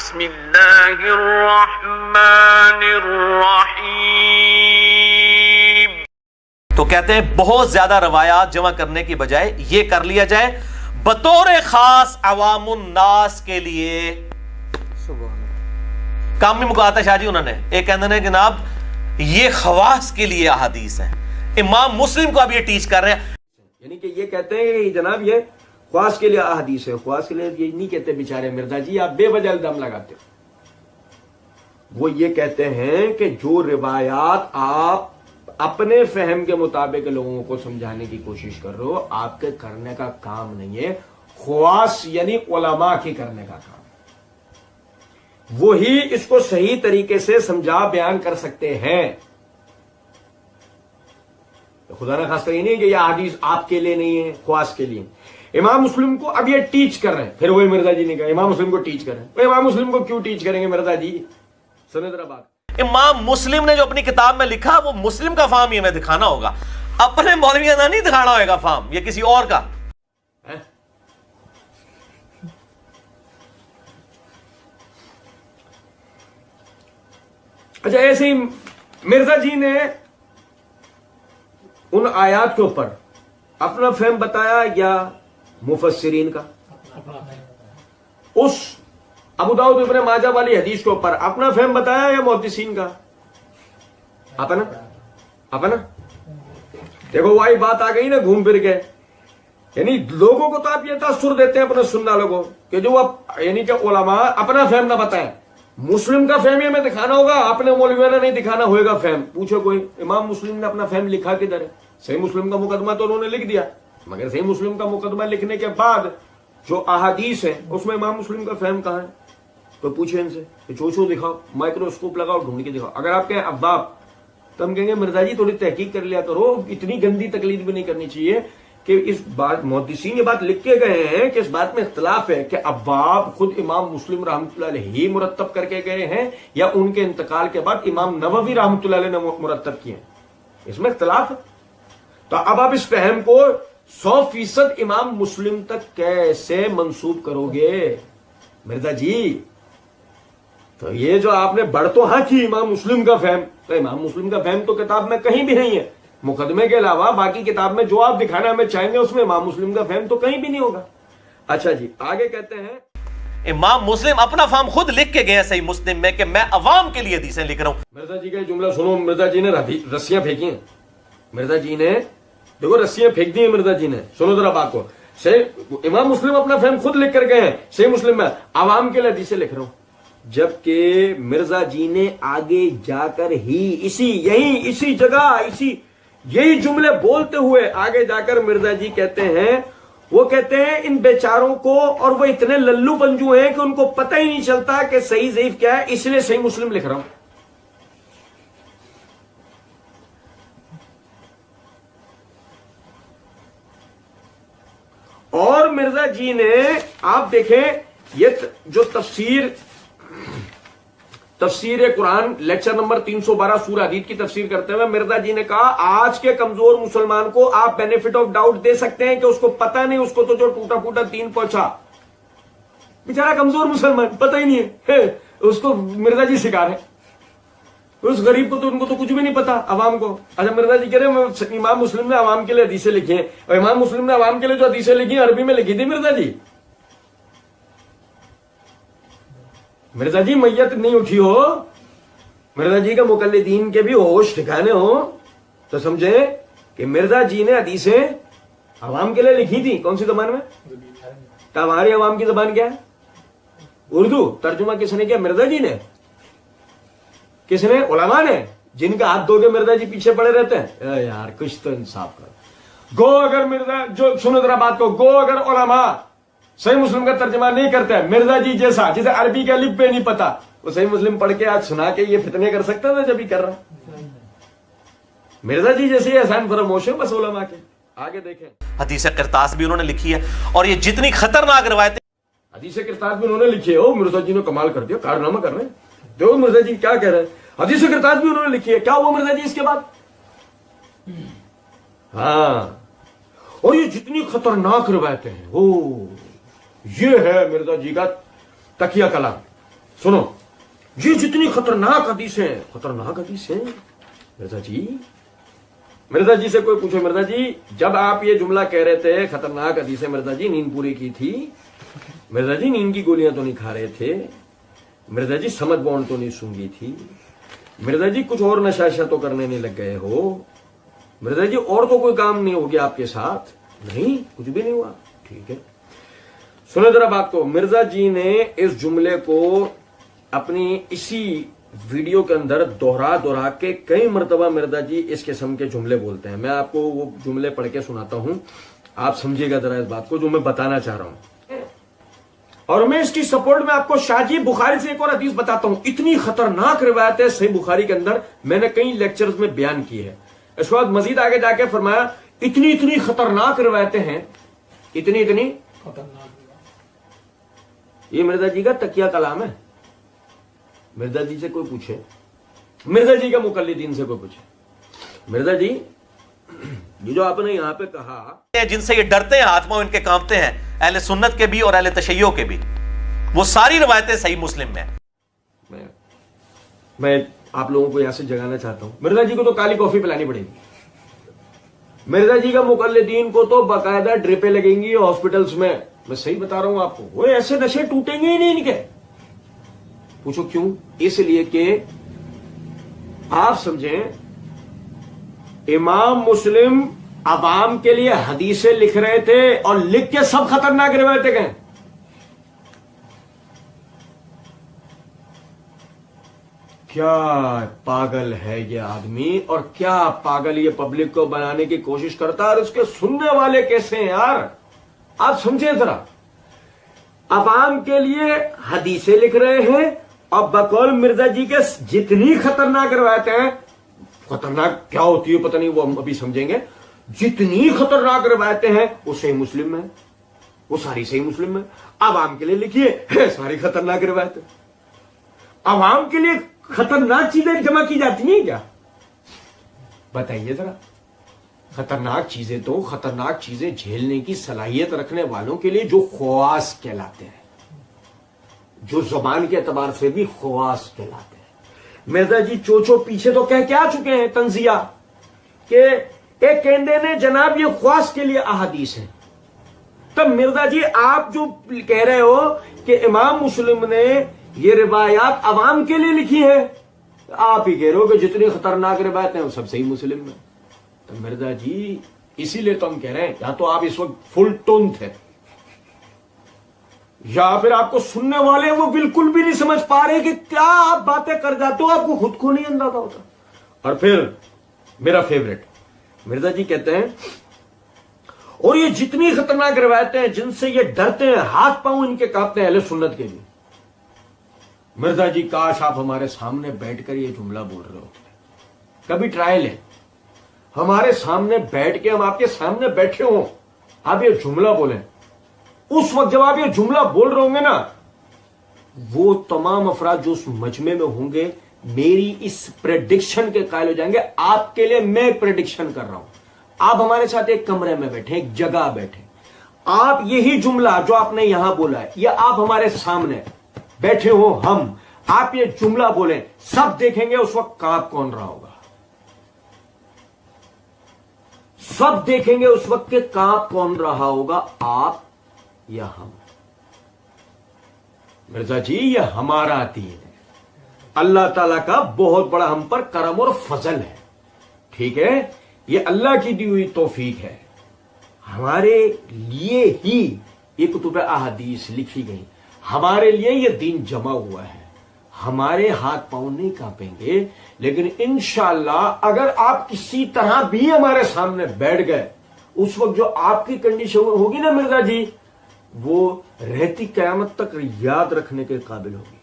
बिस्मिल्लाहिर्रहमानिर्रहीम। तो कहते हैं बहुत ज्यादा रवायात जमा करने की बजाय ये कर लिया जाए बतौर खास अवामुन नास के लिए। काम भी मुकाता शाह जी उन्होंने एक कहते हैं जनाब ये खवास के लिए अहादीस है। इमाम मुस्लिम को अब ये टीच कर रहे हैं, यानी कि ये कहते हैं कि जनाब ये ख्वास के लिए अहादीस है। ख्वास के लिए ये नहीं कहते बेचारे मिर्जा जी आप बेवजह दम लगाते हो। वो ये कहते हैं कि जो रिवायात आप अपने फहम के मुताबिक लोगों को समझाने की कोशिश कर रहे हो, आपके करने का काम नहीं है। ख्वास यानी उलमा के करने का काम, वो ही इसको सही तरीके से समझा बयान कर सकते हैं। खुदा ना खास कर ये नहीं कि यह हदीस आपके लिए नहीं है, ख्वास के लिए। इमाम मुस्लिम को अब ये टीच कर रहे हैं, फिर वही मिर्जा जी ने कहा इमाम मुस्लिम को टीच कर रहे हैं। इमाम मुस्लिम को क्यों टीच करेंगे मिर्जा जी? सुने जरा बात। इमाम मुस्लिम ने जो अपनी किताब में लिखा वो मुस्लिम का फार्म ही हमें दिखाना होगा, अपने मौलवियाना नहीं दिखाना होगा फार्म, ये किसी और का है? अच्छा, ऐसे ही मिर्जा जी ने उन आयात के ऊपर अपना फहम बताया या मुफस्सिरीन का? उस अबू दाऊद इब्न माजा वाली हदीस के ऊपर अपना फहम बताया या मुहद्दिसीन का? अपना देखो वही बात आ गई ना घूम फिर के। यानी लोगों को तो आप ये तासुर देते हैं अपने सुनने वालों को कि जो आप यानी कि उलमा अपना फहम ना बताएं, मुस्लिम का फहम हमें दिखाना होगा, अपने मौलवियाना नहीं दिखाना होगा फहम। पूछो कोई इमाम मुस्लिम ने अपना फहम लिखा किधर है? सही मुस्लिम का मुकदमा तो उन्होंने लिख दिया, मगर सही मुस्लिम का मुकदमा लिखने के बाद जो अहादीस है उसमें इमाम मुस्लिम का फहम कहां है? तो पूछे इनसे, चोचो दिखाओ, माइक्रोस्कोप लगाओ, ढूंढ के दिखाओ। अगर आप कहें अब्बाब, तो हम कहेंगे मिर्जा जी थोड़ी तहकीक कर लिया करो, इतनी गंदी तकलीद भी नहीं करनी चाहिए कि इस बात मुहद्दिसीन ये बात लिख के गए हैं कि इस बात में इख्तिलाफ है कि अब्बाब खुद इमाम मुस्लिम रहमतुल्लाह अलैहि मुरत्तब करके गए हैं या उनके इंतकाल के बाद इमाम नववी रहमतुल्लाह अलैहि ने मुरत्तब किए, इसमें इख्तिलाफ है। तो अब आप इस फहम को 100% इमाम मुस्लिम तक कैसे मंसूब करोगे मिर्जा जी? तो ये जो आपने बढ़ तो हाँ की इमाम मुस्लिम का फहम, तो इमाम मुस्लिम का फहम तो किताब में कहीं भी नहीं है, मुकदमे के अलावा बाकी किताब में जो आप दिखाना हमें चाहेंगे उसमें इमाम मुस्लिम का फहम तो कहीं भी नहीं होगा। अच्छा जी, आगे कहते हैं इमाम मुस्लिम अपना फहम खुद लिख के गए सही मुस्लिम में कि मैं अवाम के लिए हदीसें लिख रहा हूं। मिर्जा जी का जुमला सुनो, मिर्जा जी ने रस्सियां फेंकी हैं, मिर्जा जी ने देखो रस्सियां फेंक दी है मिर्जा जी ने। सुनो जरा बात को, सही इमाम मुस्लिम अपना फहम खुद लिख कर गए हैं, सही मुस्लिम में अवाम के लिए हदीसें लिख रहा हूं, जबकि मिर्जा जी ने आगे जाकर ही इसी जगह यही जुमले बोलते हुए आगे जाकर मिर्जा जी कहते हैं, वो कहते हैं इन बेचारों को, और वो इतने लल्लू पंजू हैं कि उनको पता ही नहीं चलता कि सही ज़ईफ क्या है, इसलिए सही मुस्लिम लिख रहा हूं। और मिर्जा जी ने आप देखें ये जो तफसीर कुरान लेक्चर नंबर 312 सूरह हदीद की तफसीर करते हुए मिर्जा जी ने कहा आज के कमजोर मुसलमान को आप बेनिफिट ऑफ डाउट दे सकते हैं कि उसको पता नहीं, उसको तो जो टूटा फूटा दीन पहुंचा, बेचारा कमजोर मुसलमान पता ही नहीं है, उसको मिर्जा जी सिखा रहे, उस गरीब को तो उनको तो कुछ भी नहीं पता अवाम को। अच्छा, मिर्जा जी कह रहे इमाम मुस्लिम ने अवाम के लिए हदीसें लिखी हैं, और इमाम मुस्लिम ने अवाम के लिए जो हदीसें लिखी हैं अरबी में लिखी थी मिर्जा जी। मिर्जा जी मैयत नहीं उठी हो, मिर्जा जी का मुकल्लिदीन के भी होश ठिकाने हो, तो समझे कि मिर्जा जी ने हदीसें अवाम के लिए लिखी थी। कौन सी जबान में? तो हमारी अवाम की जबान क्या है? उर्दू। तर्जुमा किसने किया? मिर्जा जी ने। किसने? उलमा ने, जिनका हाथ धो के मिर्जा जी पीछे पड़े रहते हैं। यार कुछ तो इंसाफ करो। गो अगर मिर्जा, जो सुनो जरा बात को, गो अगर उलमा सही मुस्लिम का तर्जमा नहीं करते हैं, मिर्जा जी जैसा जिसे अरबी के अलिफ पे नहीं पता, वो सही मुस्लिम पढ़ के आज सुना के ये फितने कर सकता था जब भी कर रहा। मिर्जा जी जैसे एहसान फरामोश है बस उलमा के। आगे देखें, हदीस किरतास भी उन्होंने लिखी है, और ये जितनी खतरनाक रवायतें हदीस किरतास भी उन्होंने लिखी है। ओ मिर्जा जी ने कमाल कर दिया, कारनामा कर रहे हैं। देखो मिर्जा जी क्या कह रहे हैं, हदीस किरतास भी उन्होंने लिखी है। क्या हुआ मिर्जा जी इसके बाद? हाँ, और ये जितनी खतरनाक रवायतें हैं, ओ ये है मिर्जा जी का तकिया कलाम। सुनो, ये जितनी खतरनाक हदीस है, खतरनाक हदीस है। मिर्जा जी से कोई पूछो, मिर्जा जी जब आप ये जुमला कह रहे थे खतरनाक हदीस है, मिर्जा जी नींद पूरी की थी? मिर्जा जी नींद की गोलियां तो नहीं खा रहे थे? मिर्जा जी समझ बॉन्ड तो नहीं सूंघी थी? मिर्जा जी कुछ और नशा तो करने नहीं लग गए हो? मिर्जा जी और तो कोई काम नहीं हो गया आपके साथ? नहीं, कुछ भी नहीं हुआ। ठीक है, सुनो जरा बात को। मिर्जा जी ने इस जुमले को अपनी इसी वीडियो के अंदर दोहरा के कई मर्तबा मिर्जा जी इस किस्म के जुमले बोलते हैं। मैं आपको वो जुमले पढ़ के सुनाता हूं, आप समझिएगा जरा इस बात को जो मैं बताना चाह रहा हूं। और मैं इसकी सपोर्ट में आपको शाजी बुखारी से एक और हदीस बताता हूं। इतनी खतरनाक रिवायत है सही बुखारी के अंदर, मैंने कई लेक्चर्स में बयान की है। इसके बाद मजीद आगे जाके फरमाया इतनी इतनी खतरनाक रिवायतें हैं, इतनी इतनी खतरनाक। ये मिर्जा जी का तकिया कलाम है। मिर्जा जी से कोई पूछे, मिर्जा जी का मुकल्लिदीन से कोई पूछे, मिर्जा जी ये जो आपने यहां पे कहा, जिनसे ये डरते हैं, हाथ पांव इनके कांपते हैं, अहले सुन्नत के भी और अहले तशय्यो के भी, वो सारी रिवायतें सही मुस्लिम में। मैं आप लोगों को यहां से जगाना चाहता हूं, मिर्जा जी को तो काली कॉफी पिलानी पड़ेगी। मिर्जा जी का मुकल्लिदीन को तो बाकायदा ड्रिपें लगेंगी हॉस्पिटल्स में। मैं सही बता रहा हूं आपको, वो ऐसे नशे टूटेंगे ही नहीं इनके। पूछो क्यों? इसलिए कि आप समझें, इमाम मुस्लिम अवाम के लिए हदीसें लिख रहे थे और लिख के सब खतरनाक रिवायतें गए। क्या पागल है ये आदमी, और क्या पागल ये पब्लिक को बनाने की कोशिश करता है, और उसके सुनने वाले कैसे हैं यार, आप समझे जरा। अवाम के लिए हदीसें लिख रहे हैं और बकौल मिर्जा जी के जितनी खतरनाक रिवायतें हैं, खतरनाक क्या होती है पता नहीं, वो हम अभी समझेंगे। जितनी खतरनाक रिवायतें हैं वो सही मुस्लिम में, वो सारी सही मुस्लिम में। अवाम के लिए लिखिए है सारी खतरनाक रिवायतें। अवाम के लिए खतरनाक चीजें जमा की जाती हैं क्या? बताइए जरा। खतरनाक चीजें तो खतरनाक चीजें झेलने की सलाहियत रखने वालों के लिए, जो ख्वास कहलाते हैं, जो जुबान के एतबार से भी ख्वास कहलाते हैं। मिर्जा जी चोचो पीछे तो कह के आ चुके हैं तंजिया के एक कहने ने जनाब ये ख्वास के लिए अहादीस है। तब मिर्जा जी आप जो कह रहे हो कि इमाम मुस्लिम ने ये रिवायात अवाम के लिए लिखी है, आप ही कह रहे हो कि जितनी खतरनाक रिवायत है वो सब सही मुस्लिम में। तो मिर्जा जी इसीलिए तो हम कह रहे हैं, या तो आप इस वक्त फुल टोन थे, या फिर आपको सुनने वाले वो बिल्कुल भी नहीं समझ पा रहे कि क्या आप बातें कर जाते हो, आपको खुद को नहीं अंदाजा होता। और फिर मेरा फेवरेट, मिर्जा जी कहते हैं और ये जितनी खतरनाक रिवायतें हैं जिनसे ये डरते हैं, हाथ पांव इनके कांपते हैं अहले सुन्नत के भी। मिर्जा जी काश आप हमारे सामने बैठकर ये जुमला बोल रहे होते। कभी ट्रायल है, हमारे सामने बैठ के, हम आपके सामने बैठे हों, आप ये जुमला बोलें। उस वक्त जब आप ये जुमला बोल रहे होंगे ना, वो तमाम अफराद जो उस मजमे में होंगे मेरी इस प्रेडिक्शन के कायल हो जाएंगे। आपके लिए मैं प्रेडिक्शन कर रहा हूं। आप हमारे साथ एक कमरे में बैठे, एक जगह बैठे, आप यही जुमला जो आपने यहां बोला है, या आप हमारे सामने बैठे हो, हम आप ये जुमला बोले, सब देखेंगे उस वक्त कांप कौन रहा होगा। सब देखेंगे उस वक्त के कांप कौन रहा होगा, आप या हम। मिर्जा जी ये हमारा दीन है, अल्लाह ताला का बहुत बड़ा हम पर करम और फजल है। ठीक है, ये अल्लाह की दी हुई तौफीक है। हमारे लिए ही ये कुतुब अहादीस लिखी गई, हमारे लिए ये दीन जमा हुआ है। हमारे हाथ पांव नहीं कांपेंगे, लेकिन इंशाअल्लाह अगर आप किसी तरह भी हमारे सामने बैठ गए, उस वक्त जो आपकी कंडीशन होगी ना मिर्जा जी, वो रहती कयामत तक याद रखने के काबिल होगी।